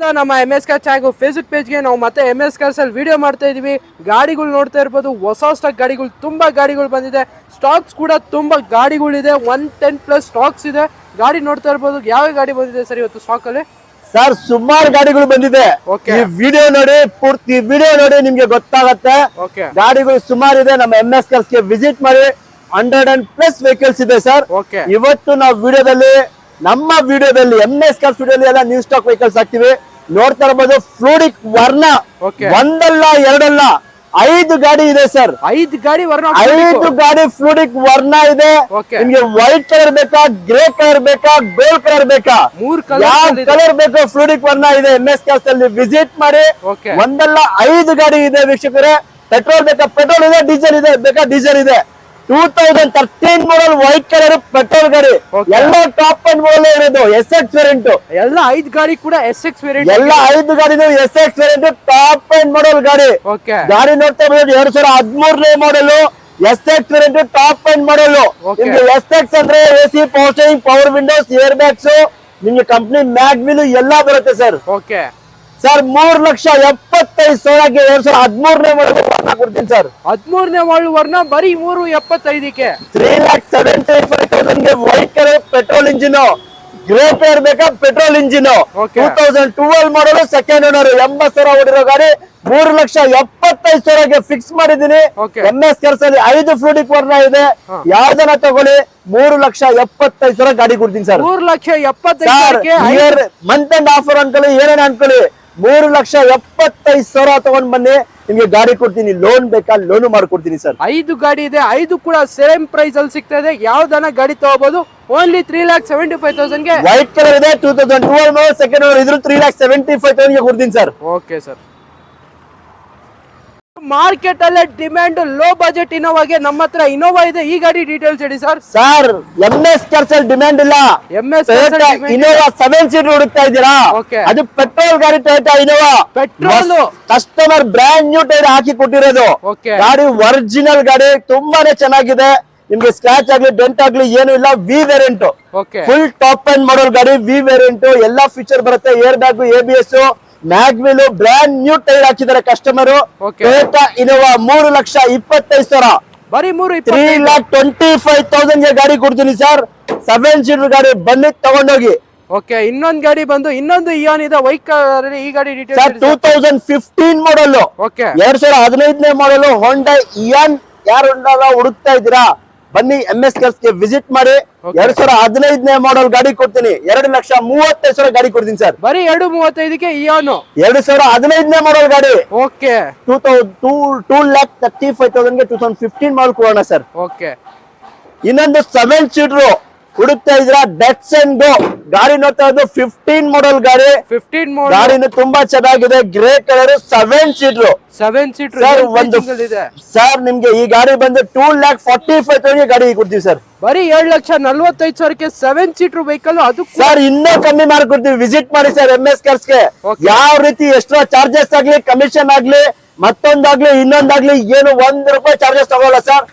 ನಮ್ಮ MS Cars channel Facebook ಪೇಜ್ಗೆ ನಾವು ಮತ್ತೆ MS Cars ಅಲ್ಲಿ ವಿಡಿಯೋ ಮಾಡ್ತಾ ಇದೀವಿ. ಗಾಡಿಗಳು ನೋಡ್ತಾ ಇರಬಹುದು, ಹೊಸ ಸ್ಟಾಕ್ ಗಾಡಿಗಳು, ತುಂಬಾ ಗಾಡಿಗಳು ಬಂದಿದೆ. ಸ್ಟಾಕ್ಸ್ ಕೂಡ ತುಂಬಾ ಗಾಡಿಗಳಿದೆ, 110+ ಸ್ಟಾಕ್ಸ್ ಇದೆ. ಗಾಡಿ ನೋಡ್ತಾ ಇರಬಹುದು. ಯಾವ ಗಾಡಿ ಬಂದಿದೆ ಸರ್ ಇವತ್ತು ಸ್ಟಾಕ್ ಅಲ್ಲಿ? ಸರ್ ಸುಮಾರು ಗಾಡಿಗಳು ಬಂದಿದೆ. ಈ ವಿಡಿಯೋ ನೋಡಿ, ಪೂರ್ತಿ ವಿಡಿಯೋ ನೋಡಿ ನಿಮ್ಗೆ ಗೊತ್ತಾಗತ್ತೆ. ಗಾಡಿಗಳು ಸುಮಾರು ಇದೆ. ನಮ್ಮ MS Cars ಗೆ ವಿಸಿಟ್ ಮಾಡಿ. 100+ ವೆಹಿಕಲ್ಸ್ ಇದೆ ಸರ್. ಇವತ್ತು ನಾವು ವಿಡಿಯೋದಲ್ಲಿ ನಮ್ಮ ವಿಡಿಯೋದಲ್ಲಿ MS Cars ವಿಡಿಯೋದಲ್ಲಿ ಎಲ್ಲ ನ್ಯೂ ಸ್ಟಾಕ್ ವೆಹಿಕಲ್ಸ್ ಹಾಕ್ತಿವಿ. ನೋಡ್ತಾ ಇರಬಹುದು ಫ್ಲೂಡಿಕ್ ವರ್ಣ ಒಂದಲ್ಲ ಎರಡಲ್ಲ 5 ಗಾಡಿ ಇದೆ ಸರ್. 5 ಗಾಡಿ ವರ್ಣ, 5 ಗಾಡಿ ಫ್ಲೂಡಿಕ್ ವರ್ಣ ಇದೆ. ನಿಮ್ಗೆ ವೈಟ್ ಕಲರ್ ಬೇಕಾ, ಗ್ರೇ ಕಲರ್ ಬೇಕಾ, ಗೋಲ್ಡ್ ಕಲರ್ ಬೇಕಾ, ಯಾವ ಕಲರ್ ಬೇಕು ಫ್ಲೂಡಿಕ್ ವರ್ಣ ಇದೆ. MS Cars ಅಲ್ಲಿ ವಿಸಿಟ್ ಮಾಡಿ. ಒಂದಲ್ಲ 5 ಗಾಡಿ ಇದೆ ವೀಕ್ಷಕರೇ. ಪೆಟ್ರೋಲ್ ಬೇಕಾ ಪೆಟ್ರೋಲ್ ಇದೆ, ಡೀಸೆಲ್ ಇದೆ ಬೇಕಾ ಡೀಸೆಲ್ ಇದೆ. 2013 ಮಾಡಲ್ ವೈಟ್ ಕಲರ್ ಪೆಟ್ರೋಲ್ ಗಾಡಿ ಎಲ್ಲ ಟಾಪ್ ಅಂಡ್ ಮಾಡಲ್ ಇರೋದು. SX ವೇರಿಯಂಟ್ ಎಲ್ಲ 5 ಗಾಡಿ ಕೂಡ SX ವೇರಿಯಂಟ್, ಎಲ್ಲ 5 ಗಾಡಿನೂ SX variant top end model ಗಾಡಿ. ಗಾಡಿ ನೋಡ್ತಾ ಇರೋದು 2013ನೇ ಮಾಡಲ್ SX ವೇರಿಯಂಟ್ ಟಾಪ್ ಅಂಡ್ ಮಾಡಲ್. ನಿಮ್ಗೆ SX ಅಂದ್ರೆ AC, power steering, power Windows, air bags, ನಿಮ್ಗೆ ಕಂಪ್ನಿ ಮ್ಯಾಗ್ ವೀಲ್ ಎಲ್ಲ ಬರುತ್ತೆ ಸರ್. ಸರ್ 3,75,000ಗೆ 2013ನೇ ಮಾಡಲ್ ವರ್ಣ ಕೊಡ್ತೀನಿ ಸರ್. 13ನೇ ಮಾಡಲ್ ವರ್ಣ ಬರೀ 3,75,000ಕ್ಕೆ. 3,75,000ಗೆ white colour petrol engine, grey colour ಬೇಕಾ petrol engine, 2012 model second owner, 80,000 ಓಡಿರೋ ಗಾಡಿ 3,75,000ಗೆ ಫಿಕ್ಸ್ ಮಾಡಿದೀನಿ. MS Cars ಅಲ್ಲಿ 5 ಫ್ಲೂಡಿಕ್ ವರ್ಣ ಇದೆ. ಯಾವ್ದನ್ನ ತಗೊಳ್ಳಿ 3,75,000 ಗಾಡಿ ಕೊಡ್ತೀನಿ ಸರ್. 3,75,000 ಮಂತ್ ಅಂಡ್ ಆಫರ್ ಅನ್ಕೊಳ್ಳಿ, ಏನೇನು ಅನ್ಕೊಳ್ಳಿ, 3,75,000 ತಗೊಂಡ್ ಬನ್ನಿ, ನಿಮ್ಗೆ ಗಾಡಿ ಕೊಡ್ತೀನಿ. ಲೋನ್ ಬೇಕಾ ಲೋನ್ ಮಾಡ್ಕೊಡ್ತೀನಿ ಸರ್. 5 ಗಾಡಿ ಇದೆ, 5 ಕೂಡ ಸೇಮ್ ಪ್ರೈಸ್ ಅಲ್ಲಿ ಸಿಗ್ತಾ ಇದೆ. ಯಾವ್ದನ್ನ ಗಾಡಿ ತಗೋಬಹುದು, ಓನ್ಲಿ 3,75,000ಗೆ. ವೈಟ್ ಕಲರ್ ಇದೆ, 2012 ಸೆಕೆಂಡ್ ಓನರ್ ಇದ್ರು 3,75,000ಗೆ ಕೊಡ್ತೀನಿ ಸರ್. Okay sir. ಮಾರ್ಕೆಟ್ ಅಲ್ಲೇ ಡಿಮ್ಯಾಂಡ್ ಲೋ ಬಜೆಟ್ ಇನೋವಾಗೆ ನಮ್ಮ ಹತ್ರ ಇನೋವಾ ಇದೆ. ಈ ಗಾಡಿ ಡೀಟೇಲ್ಸ್ ಹೇಳಿ ಸರ್. ಸರ್ MS Cars ಅಲ್ಲಿ ಡಿಮ್ಯಾಂಡ್ ಇಲ್ಲ. ಇನೋವಾ 7 ಸೀಟರ್ ಹುಡುಕ್ತಾ ಇದ್ದೀರಾ? ಅದು ಪೆಟ್ರೋಲ್ ಗಾಡಿ, Toyota Innova petrol. Customer brand new tyre ಹಾಕಿ ಕೊಟ್ಟಿರೋದು. ಗಾಡಿ ಒರಿಜಿನಲ್ ಗಾಡಿ, ತುಂಬಾನೇ ಚೆನ್ನಾಗಿದೆ. ನಿಮ್ಗೆ ಸ್ಕ್ರಾಚ್ ಆಗ್ಲಿ ಡೆಂಟ್ ಆಗ್ಲಿ ಏನು ಇಲ್ಲ. V variant full top end model ಗಾಡಿ, ವಿ ವೇರಿಯಂಟ್ ಎಲ್ಲಾ ಫೀಚರ್ ಬರುತ್ತೆ. Air bag, ABS, mag wheel, brand new tyre ಹಾಕಿದ್ದಾರೆ ಕಸ್ಟಮರ್. ಟೊಯೋಟಾ ಇನೋವಾ 3,25,000 ಬರೀ 3,25,000ಗೆ ಗಾಡಿ ಕೊಡ್ತೀನಿ ಸರ್. 7 ಸೀಟರ್ ಗಾಡಿ, ಬನ್ನಿ ತಗೊಂಡೋಗಿ. ಓಕೆ, ಇನ್ನೊಂದು ಗಾಡಿ ಬಂದು ಇನ್ನೊಂದು ಇಯಾನ್ ಇದೆ ವೈಟ್ ಕಲರ್. ಈ ಗಾಡಿ ಡೀಟೇಲ್ಸ್ ಸರ್ 2015 ಮಾಡಲ್, 2015ನೇ ಮಾಡಲ್ ಹೋಂಡಾ ಇಯಾನ್. ಯಾರು ಹುಡುಕ್ತಾ ಇದ್ದೀರಾ ಬನ್ನಿ MS Cars ಗೆ ವಿಸಿಟ್ ಮಾಡಿ. 2015ನೇ ಮಾಡಲ್ ಗಾಡಿ ಕೊಡ್ತೀನಿ. 2,35,000 ಗಾಡಿ ಕೊಡ್ತೀನಿ ಸರ್. ಬರೀ 2,35,000ಕ್ಕೆ ಇಯಾನು 2015ನೇ ಮಾಡಲ್ ಗಾಡಿ. ಓಕೆ, 2,35,000ಗೆ 2015 ಮಾಡಲ್ ಕೊಡೋಣ ಸರ್. ಓಕೆ, ಇನ್ನೊಂದು 7 ಸೀಟರ್ ಹುಡುಕ್ತಾ ಇದ್ರ ಡೆಟ್ಸನ್ ಗೋ ಗಾಡಿ ನೋಡ್ತಾ ಇದ್ದು 15 ಮಾಡಲ್ ಗಾಡಿ. 15 ಮಾಡಲ್ ಗಾಡಿನೂ ತುಂಬಾ ಚೆನ್ನಾಗಿದೆ, grey colour, 7 seater. 7 seater sir ಒಂದು ಸರ್ ನಿಮ್ಗೆ ಈ ಗಾಡಿ ಬಂದು 2,45,000ಗೆ ಗಾಡಿ ಕೊಡ್ತೀವಿ ಸರ್. ಬರೀ 7,45,000ಕ್ಕೆ 7 ಸೀಟರ್ ವೆಹಿಕಲ್. ಅದು ಸರ್ ಇನ್ನೂ ಕಮ್ಮಿ ಮಾಡ್ಕೊಡ್ತೀವಿ. ವಿಸಿಟ್ ಮಾಡಿ ಸರ್ MS Cars ಗೆ. ಯಾವ ರೀತಿ ಎಕ್ಸ್ಟ್ರಾ ಚಾರ್ಜಸ್ ಆಗ್ಲಿ, ಕಮಿಷನ್ ಆಗ್ಲಿ, ಮತ್ತೊಂದಾಗ್ಲಿ ಇನ್ನೊಂದಾಗ್ಲಿ ಏನು 1 ರೂಪಾಯಿ ಚಾರ್ಜಸ್ ತಗೊಳ್ಳಲ್ಲ ಸರ್.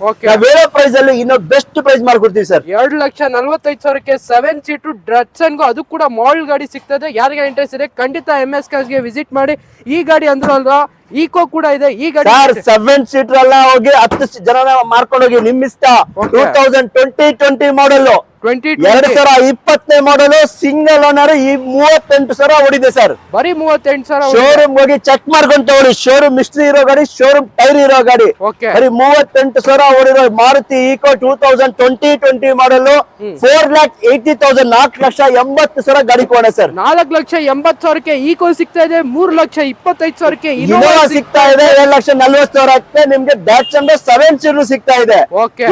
ಬೇರೆ ಪ್ರೈಸ್ ಅಲ್ಲಿ ಇನ್ನೂ ಬೆಸ್ಟ್ ಪ್ರೈಸ್ ಮಾಡ್ಕೊಡ್ತೀವಿ ಸರ್. 2,45,000ಕ್ಕೆ 7 ಸೀಟರ್ ಡೆಟ್ಸನ್ ಗೋ, ಅದು ಕೂಡ ಮಾಡೆಲ್ ಗಾಡಿ ಸಿಗ್ತದೆ. ಯಾರಿಗೆ ಇಂಟ್ರೆಸ್ಟ್ ಇದೆ ಖಂಡಿತ MS Cars ಗೆ ವಿಸಿಟ್ ಮಾಡಿ. ಈ ಗಾಡಿ ಅಂದ್ರೂ ಅಲ್ವಾ, ಈಕೋ ಕೂಡ ಇದೆ. ಈ ಗಾಡಿ 7 ಸೀಟರ್ ಎಲ್ಲ ಹೋಗಿ 10 ಜನ ಮಾಡ್ಕೊಂಡು ಹೋಗಿ, ನಿಮ್ ಇಷ್ಟ. 2020 ಮಾಡಲ್, 2020ನೇ ಮಾಡಲ್, ಸಿಂಗಲ್ ಓನರ್. ಈ 38,000 ಓಡಿದೆ ಸರ್. ಬರೀ 38,000. ಶೋರೂಮ್ ಹೋಗಿ ಚೆಕ್ ಮಾಡ್ಕೊಂಡು ತಗೊಳ್ಳಿ. ಶೋರೂಮ್ ಮಿಸ್ಟ್ರಿ ಇರೋ ಗಾಡಿ, ಶೋರೂಮ್ ಟೈರ್ ಇರೋ ಗಾಡಿ. ಬರೀ 38,000 ಓಡಿರೋ ಮಾರುತಿ ಈಕೋ 2020 ಮಾಡಲ್, 4,80,000, 4,80,000 ಗಾಡಿ ಕೊಡೋಣ ಸರ್. 4,80,000ಕ್ಕೆ ಈಕೋ ಸಿಗ್ತಾ ಇದೆ. 3,25,000ಕ್ಕೆ ಇನೋವಾ ಸಿಗ್ತಾ ಇದೆ. 7,40,000ಕ್ಕೆ ನಿಮ್ಗೆ ಡ್ಯಾಚ್ ಅಂದ್ರೆ 7 ಸೀಟರ್ ಸಿಗ್ತಾ ಇದೆ.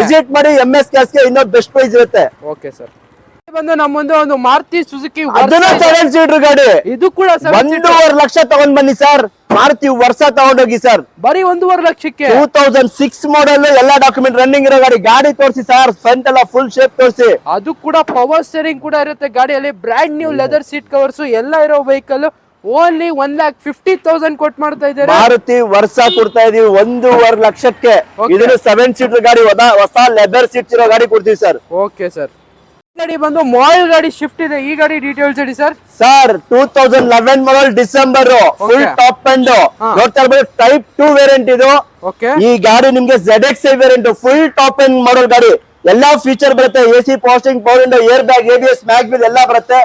ವಿಸಿಟ್ ಮಾಡಿ MS Cars ಗೆ, ಇನ್ನೂ ಬೆಸ್ಟ್ ಪ್ರೈಸ್ ಇರುತ್ತೆ. Okay sir. ಬಂದು ನಮ್ಮ ಮುಂದೆ ಒಂದು ಮಾರುತಿ ಸುಜುಕಿ 7 ಸೀಟರ್ ಗಾಡಿ. ಇದು ಕೂಡ 1.5 ಲಕ್ಷ ತಗೊಂಡ್ ಬನ್ನಿ ಸರ್. ಮಾರುತಿ ವರ್ಷ ತಗೊಂಡೋಗಿ ಸರ್. ಬರೀ 1.5 ಲಕ್ಷಕ್ಕೆ. 2006 ಮಾಡಲ್, ಎಲ್ಲಾ ಡಾಕ್ಯುಮೆಂಟ್ ರನ್ನಿಂಗ್ ಇರೋ ಗಾಡಿ. ಗಾಡಿ ತೋರಿಸಿ ಸರ್, ಫ್ರಂಟ್ ಎಲ್ಲ ಫುಲ್ ಶೇಪ್ ತೋರಿಸಿ. ಅದು ಕೂಡ ಪವರ್ ಸ್ಟೀರಿಂಗ್ ಕೂಡ ಇರುತ್ತೆ ಗಾಡಿಯಲ್ಲಿ. Brand new leather seat covers ಎಲ್ಲ ಇರೋ ವೆಹಿಕಲ್. ಓನ್ಲಿ 1,50,000 ಕೊಟ್ ಮಾಡ್ತಾ ಇದ್ದಾರೆ. ಮಾರುತಿ ವರ್ಷ ಕೊಡ್ತಾ ಇದೀವಿ 1.5 ಲಕ್ಷಕ್ಕೆ. ಇದನ್ನು 7 ಸೀಟರ್ ಗಾಡಿ, ಹೊಸ ಲೆದರ್ ಸೀಟ್ಸ್ ಇರೋ ಗಾಡಿ ಕೊಡ್ತೀವಿ ಸರ್. Okay sir. ಗಾಡಿ ಬಂದು ಮಾಡೆಲ್ ಗಾಡಿ ಶಿಫ್ಟ್ ಇದೆ. ಈ ಗಾಡಿ ಡೀಟೇಲ್ಸ್ ಹೇಳಿ sir. Sir 2011 model December full top and ನೋಡ್ತಾ ಇರ್ಬೋದು. ಟೈಪ್ 2 ವೇರಿಯಂಟ್ ಇದು. ಈ ಗಾಡಿ ನಿಮ್ಗೆ ZXi variant full top end model ಗಾಡಿ. ಎಲ್ಲಾ ಫೀಚರ್ ಬರುತ್ತೆ. AC ಪಾಸ್ಟಿಂಗ್, power window, air bag, ABS, mag wheel ಎಲ್ಲ ಬರುತ್ತೆ.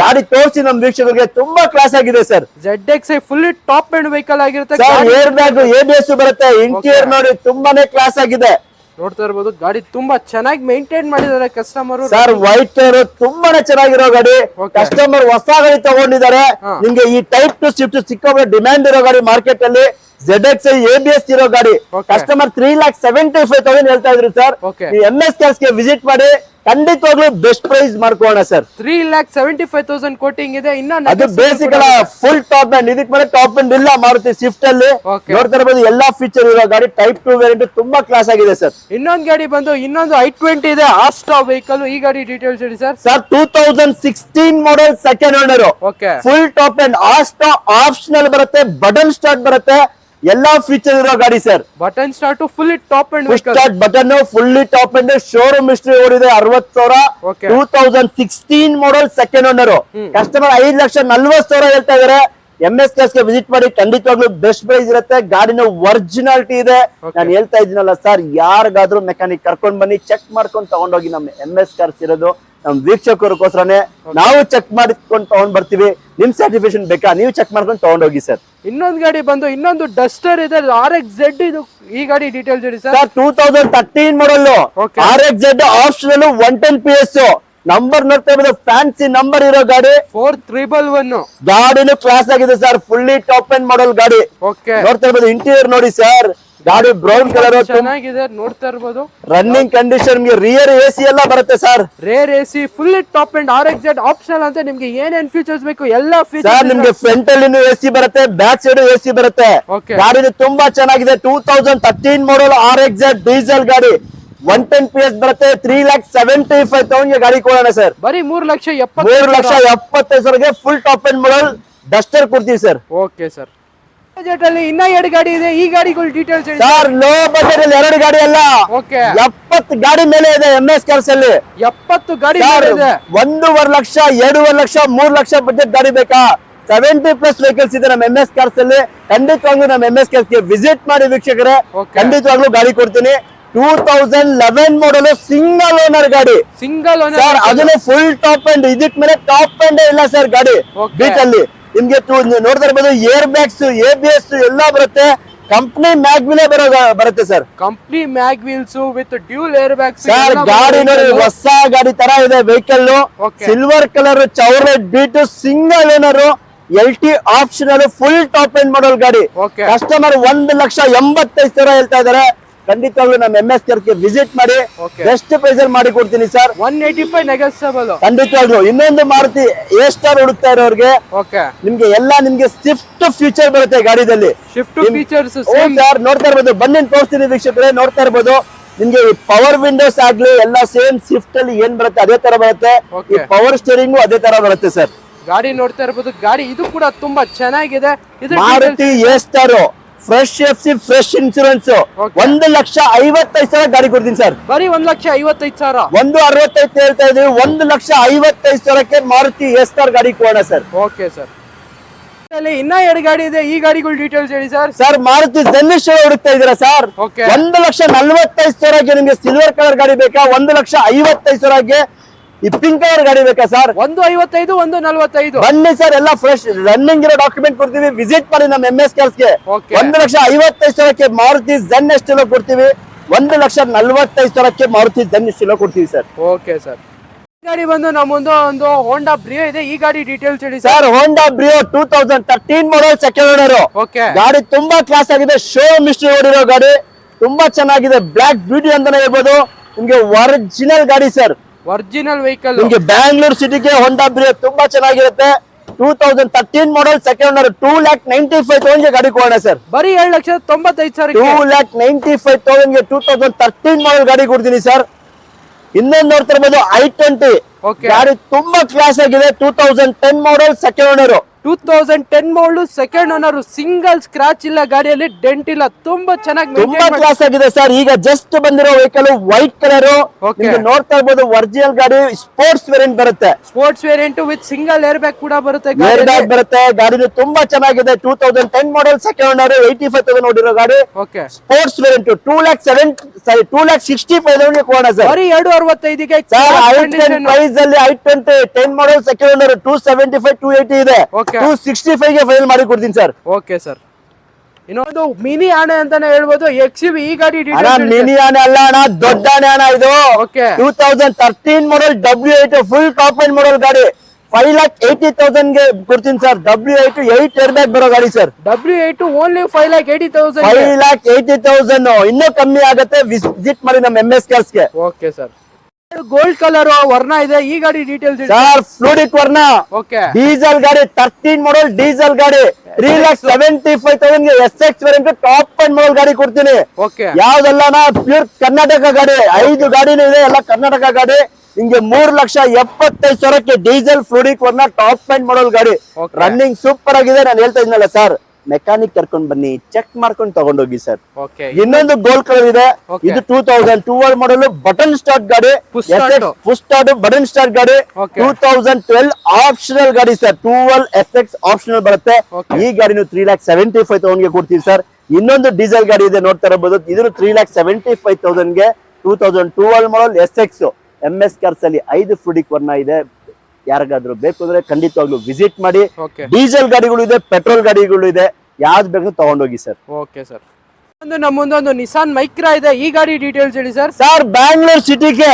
ಗಾಡಿ ತೋರಿಸಿ ನಮ್ ವೀಕ್ಷಕರಿಗೆ ತುಂಬಾ ಕ್ಲಾಸ್ ಆಗಿದೆ sir. ZXi full top end vehicle ಆಗಿರುತ್ತೆ. ಏರ್ ಬ್ಯಾಗ್, ABS ಬರುತ್ತೆ. ಇಂಟೀರಿಯರ್ ನೋಡಿ ತುಂಬಾನೇ ಕ್ಲಾಸ್ ಆಗಿದೆ. ನೋಡ್ತಾ ಇರ್ಬೋದು ಗಾಡಿ ತುಂಬಾ ಚೆನ್ನಾಗಿ ಮೇಂಟೈನ್ ಮಾಡಿದ್ದಾರೆ ಕಸ್ಟಮರ್. ಸರ್ ವೈಟ್ ಕಲರ್ ತುಂಬಾನೇ ಚೆನ್ನಾಗಿರೋ ಗಾಡಿ. ಕಸ್ಟಮರ್ ಹೊಸ ಗಾಡಿ ತಗೊಂಡಿದ್ದಾರೆ. ನಿಮ್ಗೆ ಈ ಟೈಪ್ 2 ಸ್ವಿಫ್ಟ್ ಸಿಕ್ಕಾಪಟ್ಟೆ ಡಿಮ್ಯಾಂಡ್ ಇರೋ ಗಾಡಿ ಮಾರ್ಕೆಟ್ ಅಲ್ಲಿ. ZXi ABS ಇರೋ ಗಾಡಿ ಕಸ್ಟಮರ್ 3,75,000 ಹೇಳ್ತಾ ಇದ್ರು ಸರ್. ನೀವು MS ಕಾರ್ಸ್ ಗೆ ವಿಸಿಟ್ ಮಾಡಿ ಖಂಡಿತವಾಗ್ಲೂ ಬೆಸ್ಟ್ ಪ್ರೈಸ್ ಮಾಡ್ಕೋಣ ಸರ್. 3,75,000 ಕೋಟಿಂಗ್ ಇದೆ. ಅದು ಬೇಸಿಕ್ ಅಲ್ಲ, ಫುಲ್ ಟಾಪ್ ಅಂಡ್. ಇದಕ್ಕೆ ಮೇಲೆ ಟಾಪ್ ಅಂಡ್ ಇಲ್ಲ ಮಾರುತಿ ಸ್ವಿಫ್ಟ್ ಅಲ್ಲಿ. ನೋಡ್ತಾ ಇರಬಹುದು ಎಲ್ಲಾ ಫೀಚರ್ ಇರೋ ಗಾಡಿ. ಟೈಪ್ 2 ವೇರಿಯಂಟ್ ತುಂಬಾ ಕ್ಲಾಸ್ ಆಗಿದೆ ಸರ್. ಇನ್ನೊಂದು ಗಾಡಿ ಬಂದು ಇನ್ನೊಂದು i20 ಇದೆ, ಆಸ್ಟ್ರಾ ವೆಹಿಕಲ್. ಈ ಗಾಡಿ ಡೀಟೇಲ್ಸ್ ಹೇಳಿ sir. Sir 2016 model second owner, full top and. Astra optional ಬರುತ್ತೆ, ಬಟನ್ ಸ್ಟಾರ್ಟ್ ಬರುತ್ತೆ, ಎಲ್ಲಾ ಫೀಚರ್ ಇರೋ ಗಾಡಿ sir. Button start full top and start button fully top and. Showroom history ಓಡಿದೆ 60,000. 2016 ಮಾಡೆಲ್ ಸೆಕೆಂಡ್ ಓನರ್. ಕಸ್ಟಮರ್ 5,40,000 ಹೇಳ್ತಾ ಇದಾರೆ. MS cars ಗೆ visit ಮಾಡಿ ಖಂಡಿತವಾಗ್ಲೂ ಬೆಸ್ಟ್ ಪ್ರೈಸ್ ಇರುತ್ತೆ. ಗಾಡಿನ ಒರಿಜಿನಾಲಿಟಿ ಇದೆ. ನಾನು ಹೇಳ್ತಾ ಇದ್ದೀನಲ್ಲ ಸರ್, ಯಾರಿಗಾದ್ರೂ ಮೆಕ್ಯಾನಿಕ್ ಕರ್ಕೊಂಡ್ ಬನ್ನಿ, ಚೆಕ್ ಮಾಡ್ಕೊಂಡು ತಗೊಂಡೋಗಿ. ನಮ್ಮ MS ಕಾರ್ಸ್ ಇರೋದು ನಮ್ ವೀಕ್ಷಕರಿಗೋಸ್ಕರನೇ. ನಾವು ಚೆಕ್ ಮಾಡಿಕೊಂಡು ತಗೊಂಡ್ ಬರ್ತೀವಿ. ನಿಮ್ ಸರ್ಟಿಫಿಕೇಶನ್ ಬೇಕಾ, ನೀವು ಚೆಕ್ ಮಾಡ್ಕೊಂಡು ತಗೊಂಡೋಗಿ ಸರ್. ಇನ್ನೊಂದು ಗಾಡಿ ಬಂದು ಇನ್ನೊಂದು ಡಸ್ಟರ್ ಇದೆ, RXZ. ಇದು ಈ ಗಾಡಿ ಡೀಟೇಲ್ಸ್ ಹೇಳಿ ಸರ್. 2013 ಮಾಡಲ್ RXZ ಆಪ್ಷನಲ್ 110 PS. ನಂಬರ್ ನೋಡ್ತಾ ಇರೋದು ಫ್ಯಾನ್ಸಿ ನಂಬರ್ ಇರೋ ಗಾಡಿ. 4,111 ಗಾಡಿನೂ ಕ್ಲಾಸ್ ಆಗಿದೆ sir. Fully top end model ಗಾಡಿ. ನೋಡ್ತಾ ಇರ್ಬೋದು. ಇಂಟೀರಿಯರ್ ನೋಡಿ ಸರ್, ಗಾಡಿ ಬ್ರೌನ್ ಕಲರ್ ಚೆನ್ನಾಗಿದೆ. ನೋಡ್ತಾ ಇರ್ಬೋದು ರನ್ನಿಂಗ್ ಕಂಡೀಷನ್. ರಿಯರ್ AC ಎಲ್ಲ ಬರುತ್ತೆ sir. Rear AC full top end. RXZ optional ಅಂತ ನಿಮ್ಗೆ ಏನೇನ್ ಫೀಚರ್ಸ್ ಬೇಕು ಎಲ್ಲ ಫೀಚರ್ಸ್. ನಿಮ್ಗೆ ಫ್ರಂಟ್ ಅಲ್ಲಿ AC ಬರುತ್ತೆ, ಬ್ಯಾಕ್ ಸೈಡ್ AC ಬರುತ್ತೆ. ಗಾಡಿ ತುಂಬಾ ಚೆನ್ನಾಗಿದೆ. 2013 ಮಾಡಲ್ RXZ ಡೀಸೆಲ್ ಗಾಡಿ. 110 PS ಬರುತ್ತೆ. 3,75,000 ಗಾಡಿ ಕೊಡೋಣ ಸರ್. ಬರೀ 3,70,000 ಫುಲ್ ಟಾಪ್ ಅಂಡ್ ಮಾಡಲ್ ಡಸ್ಟರ್ ಕೊಡ್ತೀವಿ ಸರ್. Okay sir. ಬಜೆಟ್ ಅಲ್ಲಿ ಇನ್ನ 2 ಗಾಡಿ ಇದೆ. ಈ ಗಾಡಿಗಳ ಡೀಟೇಲ್ಸ್ ಹೇಳಿ ಸರ್. ಲೋ ಬಜೆಟ್ ಅಲ್ಲಿ 2 ಗಾಡಿ ಅಲ್ಲ, 70 ಗಾಡಿ ಮೇಲೆ ಇದೆ MS ಕಾರ್ಸ್ ಅಲ್ಲಿ. 70 ಗಾಡಿ ಇದೆ. 1,50,000, 2,50,000, 3,00,000 ಬಜೆಟ್ ಗಾಡಿ ಬೇಕಾ? 70+ ವೆಹಿಕಲ್ಸ್ ಇದೆ ನಮ್ಮ MS ಕಾರ್ಸ್ ಅಲ್ಲಿ. ಖಂಡಿತವಾಗ್ಲೂ ನಮ್ಮ MS ಕಾರ್ಸ್ ಗೆ ವಿಸಿಟ್ ಮಾಡಿ ವೀಕ್ಷಕರೇ. ಖಂಡಿತವಾಗ್ಲೂ ಗಾಡಿ ಕೊಡ್ತೀನಿ. 2011 ಮಾಡಲ್ ಸಿಂಗಲ್ ಓನರ್ ಗಾಡಿ. ಸಿಂಗಲ್ ಓನರ್ ಸರ್, ಅದನ್ನು ಫುಲ್ ಟಾಪ್ ಅಂಡ್. ಇದಕ್ ಮೇಲೆ ಟಾಪ್ ಅಂಡ್ ಇಲ್ಲ ಸರ್ ಗಾಡಿ. ಬೀಟ್ ಅಲ್ಲಿ ನಿಮ್ಗೆ ನೋಡ್ತಾ ಇರ್ಬೋದು. ಏರ್ ಬ್ಯಾಗ್ಸ್, ABS ಎಲ್ಲ ಬರುತ್ತೆ. ಕಂಪ್ನಿ ಮ್ಯಾಗ್ವಿಲ್ ಬರುತ್ತೆ sir. Company mag wheels with dual air bags. Sir ಗಾಡಿ ನೋಡಿ ಹೊಸ ಗಾಡಿ ತರ ಇದೆ. Vehicle silver colour Chevrolet Beat, single owner, LT optional, full top end model ಗಾಡಿ. ಕಸ್ಟಮರ್ 1,85,000 ಹೇಳ್ತಾ ಇದಾರೆ. ಖಂಡಿತವಾಗ್ಲೂ ನಮ್ಮ MS ಕಾರ್ಸ್ ಗೆ ವಿಸಿಟ್ ಮಾಡಿ ಬೆಸ್ಟ್ ಪ್ರೈಸ್ ಮಾಡಿ ಕೊಡ್ತೀನಿ ಸರ್. 185 ನೆಗೋಷಿಯಬಲ್. ಖಂಡಿತವಾಗ್ಲೂ. ಇನ್ನೊಂದು ಮಾರುತಿ A-ಸ್ಟಾರ್ ಹುಡುಕ್ತಾ ಇರೋರಿಗೆ ನಿಮ್ಗೆ ಎಲ್ಲ ನಿಮ್ಗೆ ಸ್ವಿಫ್ಟ್ ಫೀಚರ್ ಬರುತ್ತೆ ಗಾಡಿದಲ್ಲಿ. ಶಿಫ್ಟ್ ಫೀಚರ್ಸ್ ಸರ್ ನೋಡ್ತಾ ಇರ್ಬೋದು. ಬನ್ನಿ ತೋರಿಸ್ತೀನಿ ವೀಕ್ಷಕರೇ. ನೋಡ್ತಾ ಇರ್ಬೋದು ನಿಮ್ಗೆ ಪವರ್ ವಿಂಡೋಸ್ ಆಗ್ಲಿ ಎಲ್ಲ ಸೇಮ್ ಸ್ವಿಫ್ಟ್ ಅಲ್ಲಿ ಏನ್ ಬರುತ್ತೆ ಅದೇ ತರ ಬರುತ್ತೆ. ಈ ಪವರ್ ಸ್ಟೀರಿಂಗು ಅದೇ ತರ ಬರುತ್ತೆ ಸರ್. ಗಾಡಿ ನೋಡ್ತಾ ಇರ್ಬೋದು. ಗಾಡಿ ಇದು ಕೂಡ ತುಂಬಾ ಚೆನ್ನಾಗಿದೆ. ಇದು Maruti A Star fresh FC fresh insurance. 1,55,000 ಗಾಡಿ ಕೊಡ್ತೀನಿ ಸರ್. ಬರೀ 1,55,000. 1,65 ಹೇಳ್ತಾ ಇದೀವಿ. 1,55,000ಕ್ಕೆ ಮಾರುತಿ A-ಸ್ಟಾರ್ ಗಾಡಿ ಕೊಡೋಣ ಸರ್. Okay sir. ಇನ್ನ 2 ಗಾಡಿ ಇದೆ. ಈ ಗಾಡಿಗಳ ಡೀಟೇಲ್ಸ್ ಹೇಳಿ ಸರ್. ಸರ್ ಮಾರುತಿ ಝೆನಿತ್ ಹುಡುಕ್ತಾ ಇದೀರಾ ಸರ್? 1,45,000ಕ್ಕೆ ನಿಮ್ಗೆ ಸಿಲ್ವರ್ ಕಲರ್ ಗಾಡಿ ಬೇಕಾ? 1,55,000ಕ್ಕೆ ಈ ಪಿಂಕ್ ಕಲರ್ ಗಾಡಿ ಬೇಕಾ ಸರ್? 155, 145. ಬನ್ನಿ ಸರ್, ಎಲ್ಲ ಫ್ರೆಶ್ ರನ್ನಿಂಗ್ ಇರೋ ಡಾಕ್ಯುಮೆಂಟ್ ಕೊಡ್ತೀವಿ. ವಿಸಿಟ್ ಮಾಡಿ ನಮ್ಮ MS ಕಾರ್ಸ್ ಗೆ. 1,55,000ಕ್ಕೆ ಮಾರುತಿ ಝೆನಿತ್ ಕೊಡ್ತೀವಿ. 1,40,000ಕ್ಕೆ ಮಾರುತಿ ಝೆನಿತ್ ಕೊಡ್ತೀವಿ ಸರ್. Okay sir. ಗಾಡಿ ಬಂದು ನಮ್ಮೊಂದು ಒಂದು ಹೋಂಡಾ ಬ್ರಿಯೋ ಇದೆ. ಈ ಗಾಡಿ ಡೀಟೇಲ್ಸ್ ಹೇಳಿ ಸರ್. ಹೋಂಡಾ ಬ್ರಿಯೋ 2013 ಮಾಡಲ್ ಸೆಕೆಂಡ್ ಓನರ್. ಗಾಡಿ ತುಂಬಾ ಕ್ಲಾಸ್ ಆಗಿದೆ. ಶೋರೂಮ್ ಹಿಸ್ಟ್ರಿ ಓಡಿರೋ ಗಾಡಿ. ತುಂಬಾ ಚೆನ್ನಾಗಿದೆ. ಬ್ಲಾಕ್ ಬ್ಯೂಟಿ ಅಂತಾನೆ ಹೇಳ್ಬೋದು. ನಿಮ್ಗೆ ಒರಿಜಿನಲ್ ಗಾಡಿ ಸರ್. Original vehicle. ನಿಮ್ಗೆ ಬ್ಯಾಂಗ್ಳೂರ್ ಸಿಟಿಗೆ ಹೋಂಡಾ ಬ್ರಿಯೋ ತುಂಬಾ ಚೆನ್ನಾಗಿರುತ್ತೆ. 2013 ಮಾಡಲ್ ಸೆಕೆಂಡ್ ಓನರ್. 2,95,000 ಗಾಡಿ ಕೊಡೋಣ ಸರ್. ಬರೀ 7,95,000. 2,95,000 2013 ಮಾಡಲ್ ಗಾಡಿ ಕೊಡ್ತೀನಿ ಸರ್. ಇನ್ನೊಂದು ನೋಡ್ತಾ ಇರ್ಬೋದು i20 ಗಾಡಿ ತುಂಬಾ ಕ್ಲಾಸ್ ಆಗಿದೆ. 2010 ಮಾಡಲ್, ಸೆಕೆಂಡ್ ಓನರ್. 2010 ಮಾಡಲು, ಸೆಕೆಂಡ್ ಓನರ್, ಸಿಂಗಲ್ ಸ್ಕ್ರಾಚ್ ಇಲ್ಲ ಗಾಡಿಯಲ್ಲಿ, ಡೆಂಟ್ ಇಲ್ಲ, ತುಂಬಾ ಚೆನ್ನಾಗಿ ತುಂಬಾ ಕ್ಲಾಸ್ ಆಗಿದೆ ಸರ್. ಈಗ ಜಸ್ಟ್ ಬಂದಿರೋ ವೆಹಿಕಲ್ ವೈಟ್ ಕಲರ್, ನೋಡ್ತಾ ಇರ್ಬೋದು. ಒರಿಜಿನಲ್ ಗಾಡಿ, ಸ್ಪೋರ್ಟ್ಸ್ ವೇರಿಯಂಟ್ ಬರುತ್ತೆ. Sports variant with single air bag ಕೂಡ ಬರುತ್ತೆ. ಏರ್ ಬ್ಯಾಗ್ ಬರುತ್ತೆ. ಗಾಡಿ ತುಂಬಾ ಚೆನ್ನಾಗಿದೆ. 2010 ಮಾಡಲ್, ಸೆಕೆಂಡ್ ಓನರ್, 85,000 ನೋಡಿರೋ ಗಾಡಿ. ಸ್ಪೋರ್ಟ್ಸ್ ವೇರಿಯಂಟ್ 2,65,000 ಕೊಡೋಣ ಸರ್. ಬರೀ 265ಗೆ ಪ್ರೈಸ್ ಅಲ್ಲಿ i20 10 ಮಾಡಲ್, ಸೆಕೆಂಡ್ ಓನರ್ 275 280 ಇದೆ. 265 ಗೆ ಫೈನಲ್ ಮಾಡಿ ಕೊಡ್ತೀನಿ ಸರ್. Okay sir. ಇನ್ನೊಂದು ಮಿನಿ ಆನೆ ಅಂತಾನೆ ಹೇಳ್ಬೋದು. XUV ಈ ಗಾಡಿ ಮಿನಿ ಆನೆ ಅಲ್ಲ ಅಣ್ಣ, ದೊಡ್ಡ ಆನೆ ಅಣ್ಣ ಇದು. 2013 ಮಾಡಲ್, W8 full top end model ಗಾಡಿ. 5,80,000 ಗೆ ಕೊಡ್ತೀನಿ ಸರ್. W8 8 ಏರ್ ಬ್ಯಾಗ್ ಬರೋ ಗಾಡಿ ಸರ್. W8 only 5,80,000. 5,80,000 ಇನ್ನೂ ಕಮ್ಮಿ ಆಗುತ್ತೆ. ವಿಸಿಟ್ ಮಾಡಿ ನಮ್ಮ MS ಕಾರ್ಸ್ ಗೆ. Okay sir. ಗೋಲ್ಡ್ ಕಲರ್ ವರ್ಣ ಇದೆ. ಈ ಗಾಡಿ ಡೀಟೇಲ್ಸ್ ಸರ್, ಫ್ಲೂಡಿಕ್ ವರ್ಣ, ಡೀಸೆಲ್ ಗಾಡಿ, 13 ಮಾಡಲ್ ಡೀಸೆಲ್ ಗಾಡಿ. 3,75,000 ಗೆ SX variant top end model ಗಾಡಿ ಕೊಡ್ತೀನಿ. ಯಾವ್ದಲ್ಲ ಪ್ಯೂರ್ ಕರ್ನಾಟಕ ಗಾಡಿ. 5 ಗಾಡಿನೂ ಇದೆ, ಎಲ್ಲ ಕರ್ನಾಟಕ ಗಾಡಿ. ನಿಮ್ಗೆ 3,75,000ಕ್ಕೆ ಡೀಸೆಲ್ ಫ್ಲೂಡಿಕ್ ವರ್ಣ ಟಾಪ್ ಅಂಡ್ ಮಾಡಲ್ ಗಾಡಿ. ರನ್ನಿಂಗ್ ಸೂಪರ್ ಆಗಿದೆ. ನಾನು ಹೇಳ್ತಾ ಇದ್ನಲ್ಲ ಸರ್, ಮೆಕ್ಯಾನಿಕ್ ಕರ್ಕೊಂಡ್ ಬನ್ನಿ, ಚೆಕ್ ಮಾಡ್ಕೊಂಡು ತಗೊಂಡೋಗಿ ಸರ್. ಇನ್ನೊಂದು ಗೋಲ್ಡ್ ಕಲರ್ ಇದೆ. ಇದು 2012 ಮಾಡಲ್, ಬಟನ್ ಸ್ಟಾರ್ಟ್ ಗಾಡಿ. ಫುಲ್ ಸ್ಟಾರ್ಟ್ ಬಟನ್ ಸ್ಟಾರ್ಟ್ ಗಾಡಿ. 2012 ಆಪ್ಷನಲ್ ಗಾಡಿ ಸರ್. 12 SX ಆಪ್ಷನಲ್ ಬರುತ್ತೆ. ಈ ಗಾಡಿನು 3,75,000 ಗೆ ಕೊಡ್ತೀವಿ ಸರ್. ಇನ್ನೊಂದು ಡೀಸೆಲ್ ಗಾಡಿ ಇದೆ, ನೋಡ್ತಾ ಇರಬಹುದು. ಇದು 3,75,000 ಗೆ 2012 ಮಾಡಲ್ SX. MS ಕಾರ್ಸ್ ಅಲ್ಲಿ 5 ಫ್ಲೂಡಿಕ್ ವರ್ಣ ಇದೆ. ಯಾರಿಗಾದ್ರೂ ಬೇಕು ಅಂದ್ರೆ ಖಂಡಿತವಾಗ್ಲೂ ವಿಸಿಟ್ ಮಾಡಿ. ಡೀಸೆಲ್ ಗಾಡಿಗಳು ಇದೆ, ಪೆಟ್ರೋಲ್ ಗಾಡಿಗಳು ಇದೆ. ಯಾವ್ದು ಬೇಕು ತಗೊಂಡೋಗಿ ಸರ್. Okay sir. ನಮ್ಮೊಂದೊಂದು ನಿಸಾನ್ ಮೈಕ್ರಾ ಇದೆ. ಈ ಗಾಡಿ ಡೀಟೇಲ್ಸ್ ಹೇಳಿ ಸರ್. ಸರ್, ಬ್ಯಾಂಗ್ಳೂರ್ ಸಿಟಿಗೆ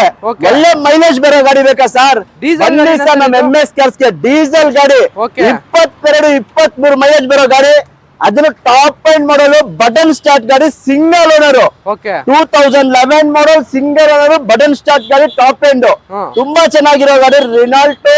ಒಳ್ಳೆ ಮೈಲೇಜ್ ಬರೋ ಗಾಡಿ ಬೇಕಾ ಸರ್? ಡೀಸೆಲ್ ಸರ್, ನಮ್ಮ MS ಕಾರ್ಸ್ ಗೆ ಡೀಸೆಲ್ ಗಾಡಿ 22 23 ಮೈಲೇಜ್ ಬರೋ ಗಾಡಿ. ಅದನ್ನು ಟಾಪ್ ಎಂಡ್ ಮಾಡಲು, ಬಟನ್ ಸ್ಟಾರ್ಟ್ ಗಾಡಿ, single owner. 2011 model, single owner, button start ಗಾಡಿ, ಟಾಪ್ ಎಂಡ್. ತುಂಬಾ ಚೆನ್ನಾಗಿರೋ ಗಾಡಿ. ರಿನಾಲ್ಟೋ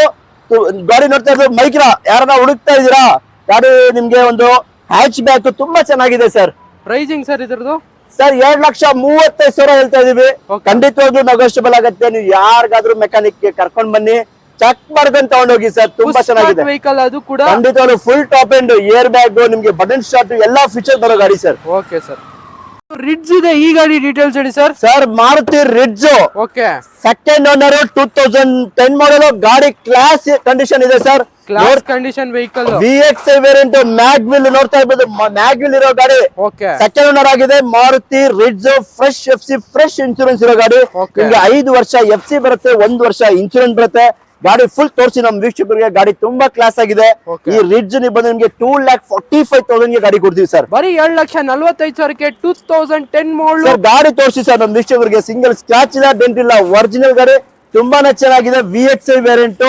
ಗಾಡಿ ನೋಡ್ತಾ ಇರೋದು. ಮೈಕ್ರಾ ಯಾರನ್ನ ಹುಡುಕ್ತಾ ಇದೀರಾ? ಗಾಡಿ ನಿಮ್ಗೆ ಒಂದು ಹ್ಯಾಚ್ ಬ್ಯಾಕ್ ತುಂಬಾ ಚೆನ್ನಾಗಿದೆ ಸರ್. ಪ್ರೈಸಿಂಗ್ ಸರ್ ಇದ್ರದ್ದು ಸರ್ 2,35,000 ಹೇಳ್ತಾ ಇದೀವಿ. ಖಂಡಿತವಾಗ್ಲೂ ನೆಗೋಷಿಯಬಲ್ ಆಗುತ್ತೆ. ನೀವು ಯಾರಿಗಾದ್ರೂ ಮೆಕ್ಯಾನಿಕ್ ಕರ್ಕೊಂಡ್ ಬನ್ನಿ, ಚೆಕ್ ಮಾಡ್ಕೊಂಡು ತಗೊಂಡೋಗಿ ಸರ್. ತುಂಬಾ ಚೆನ್ನಾಗಿದೆ ವೆಹಿಕಲ್. ಅದು ಕೂಡ ಖಂಡಿತವಾಗ್ಲೂ full top end, air bag, ನಿಮ್ಗೆ ಬಟನ್ ಸ್ಟಾರ್ಟ್ ಎಲ್ಲಾ ಫೀಚರ್ ಬರೋ ಗಾಡಿ ಸರ್. Okay sir. ರಿಡ್ಜ್ ಇದೆ. ಈ ಗಾಡಿ ಡೀಟೇಲ್ಸ್ ಹೇಳಿ sir. Sir, Maruti ridge second owner, 2010 ಮಾಡಲ್ ಗಾಡಿ. ಕ್ಲಾಸ್ ಕಂಡೀಷನ್ ಇದೆ sir. Class condition vehicle. VXI variant, mag wheel ನೋಡ್ತಾ ಇರ್ಬೋದು. ಮ್ಯಾಗ್ವಿಲ್ ಇರೋ ಗಾಡಿ. ಸೆಕೆಂಡ್ ಓನರ್ ಆಗಿದೆ. Maruti ridge fresh FC, fresh insurance ಇರೋ ಗಾಡಿ. ನಿಮ್ಗೆ 5 ವರ್ಷ FC ಬರುತ್ತೆ, 1 ವರ್ಷ ಇನ್ಶೂರೆನ್ಸ್ ಬರುತ್ತೆ. ಗಾಡಿ ಫುಲ್ ತೋರಿಸಿ ನಮ್ಮ ವೀಕ್ಷಕರಿಗೆ. ಗಾಡಿ ತುಂಬಾ ಕ್ಲಾಸ್ ಆಗಿದೆ. ಈ ರಿಡ್ಜ್ ಬಂದು ನಿಮ್ಗೆ 2,45,000 ಗೆ ಗಾಡಿ ಕೊಡ್ತೀವಿ ಸರ್. ಬರೀ 2,45,000ಕ್ಕೆ 2010 ಮಾಡಲ್ ಗಾಡಿ ತೋರಿಸಿ ಸರ್ ನಮ್ಮ ವೀಕ್ಷಕರಿಗೆ. ಸಿಂಗಲ್ ಸ್ಕ್ರಾಚ್ ಇಲ್ಲ, ಡೆಂಟ್ ಇಲ್ಲ, ಒರಿಜಿನಲ್ ಗಾಡಿ. ತುಂಬಾನೇ ಚೆನ್ನಾಗಿದೆ. VXI ವೇರಿಯಂಟ್,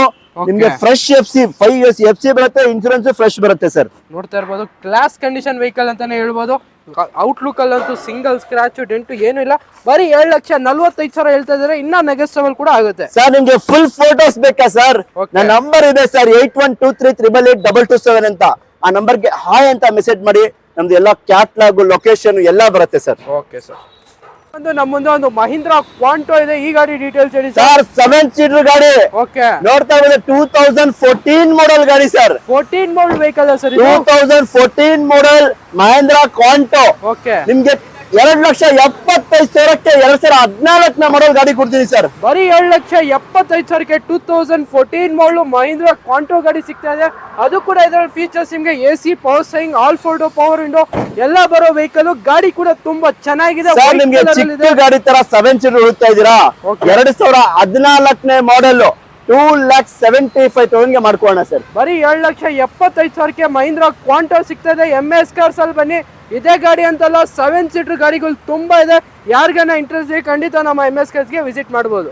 ನಿಮ್ಗೆ ಫ್ರೆಶ್ FC 5 years FC ಬರುತ್ತೆ. ಇನ್ಶೂರೆನ್ಸ್ ಫ್ರೆಶ್ ಬರುತ್ತೆ ಸರ್. ನೋಡ್ತಾ ಇರ್ಬೋದು. ಕ್ಲಾಸ್ ಕಂಡೀಷನ್ ವೆಹಿಕಲ್ ಅಂತಾನೆ ಹೇಳ್ಬೋದು. ಔಟ್ಲುಕ್ ಅಲ್ಲಂತೂ ಸಿಂಗಲ್ ಸ್ಕ್ರಾಚ್ ಡೆಂಟ್ ಏನು ಇಲ್ಲ. ಬರೀ 7,45,000 ಹೇಳ್ತಾ ಇದಾರೆ. ಇನ್ನ ನೆಗೋಷಿಯಬಲ್ ಕೂಡ ಆಗುತ್ತೆ ಸರ್. ನಿಮ್ಗೆ ಫುಲ್ ಫೋಟೋಸ್ ಬೇಕಾ ಸರ್? ನನ್ನ ನಂಬರ್ ಇದೆ ಸರ್, 8123888227 ಅಂತ. ಆ ನಂಬರ್ಗೆ ಹಾಯ್ ಅಂತ ಮೆಸೇಜ್ ಮಾಡಿ. ನಮ್ದು ಎಲ್ಲ ಕ್ಯಾಟ್ಲಾಗ್, ಲೊಕೇಶನ್ ಎಲ್ಲ ಬರುತ್ತೆ ಸರ್. Okay sir. ನಮ್ಮ ಮುಂದೆ ಒಂದು ಮಹೀಂದ್ರಾ ಕ್ವಾಂಟೋ ಇದೆ. ಈ ಗಾಡಿ ಡೀಟೇಲ್ಸ್ ಹೇಳಿ ಸರ್. 7 ಸೀಟರ್ ಗಾಡಿ. ನೋಡ್ತಾ ಇರೋದು 2014 ಮಾಡಲ್ ಗಾಡಿ ಸರ್. 14 ಮಾಡಲ್ ವೆಹಿಕಲ್ ಸರ್. 2014 ಮಾಡಲ್ ಮಹೀಂದ್ರಾ ಕ್ವಾಂಟೋ. ನಿಮ್ಗೆ 2,75,000ಕ್ಕೆ 2014 ಮಾಡಲ್ ಗಾಡಿ ಕೊಡ್ತೀನಿ ಸರ್. ಬರೀ 2,75,000ಕ್ಕೆ 2014 ಮಾಡಲ್ ಮಹೀಂದ್ರಾ ಕ್ವಾಂಟೋ ಗಾಡಿ ಸಿಗ್ತಾ ಇದೆ. ಅದು ಕೂಡ ಇದರಲ್ಲಿ ಫೀಚರ್ಸ್ ನಿಮ್ಗೆ AC, power steering, all four door, power window ಎಲ್ಲ ಬರೋ ವೆಹಿಕಲ್. ಗಾಡಿ ಕೂಡ ತುಂಬಾ ಚೆನ್ನಾಗಿದೆ. ನಿಮ್ಗೆ ಚಿಕ್ಕ ಗಾಡಿ ತರ 7 ಸೀಟರ್ ಹುಡುಕ್ತಾ ಇದೀರಾ? 2014 ಮಾಡಲ್ 2,75,000 ಗೆ ಮಾಡ್ಕೋಣ ಸರ್. ಬರೀ 2,75,000ಕ್ಕೆ ಮಹೀಂದ್ರಾ ಕ್ವಾಂಟೋ ಸಿಗ್ತಾ ಇದೆ. MS ಕಾರ್ಸ್ ಅಲ್ಲಿ ಬನ್ನಿ. ಇದೇ ಗಾಡಿ ಅಂತಲ್ಲ, 7 ಸೀಟರ್ ಗಾಡಿಗಳು ತುಂಬಾ ಇದೆ. ಯಾರಿಗಾನ ಇಂಟ್ರೆಸ್ಟ್ ಇದೆ ಖಂಡಿತ ನಮ್ಮ MS ಕಾರ್ಸ್ಗೆ ವಿಸಿಟ್ ಮಾಡಬಹುದು.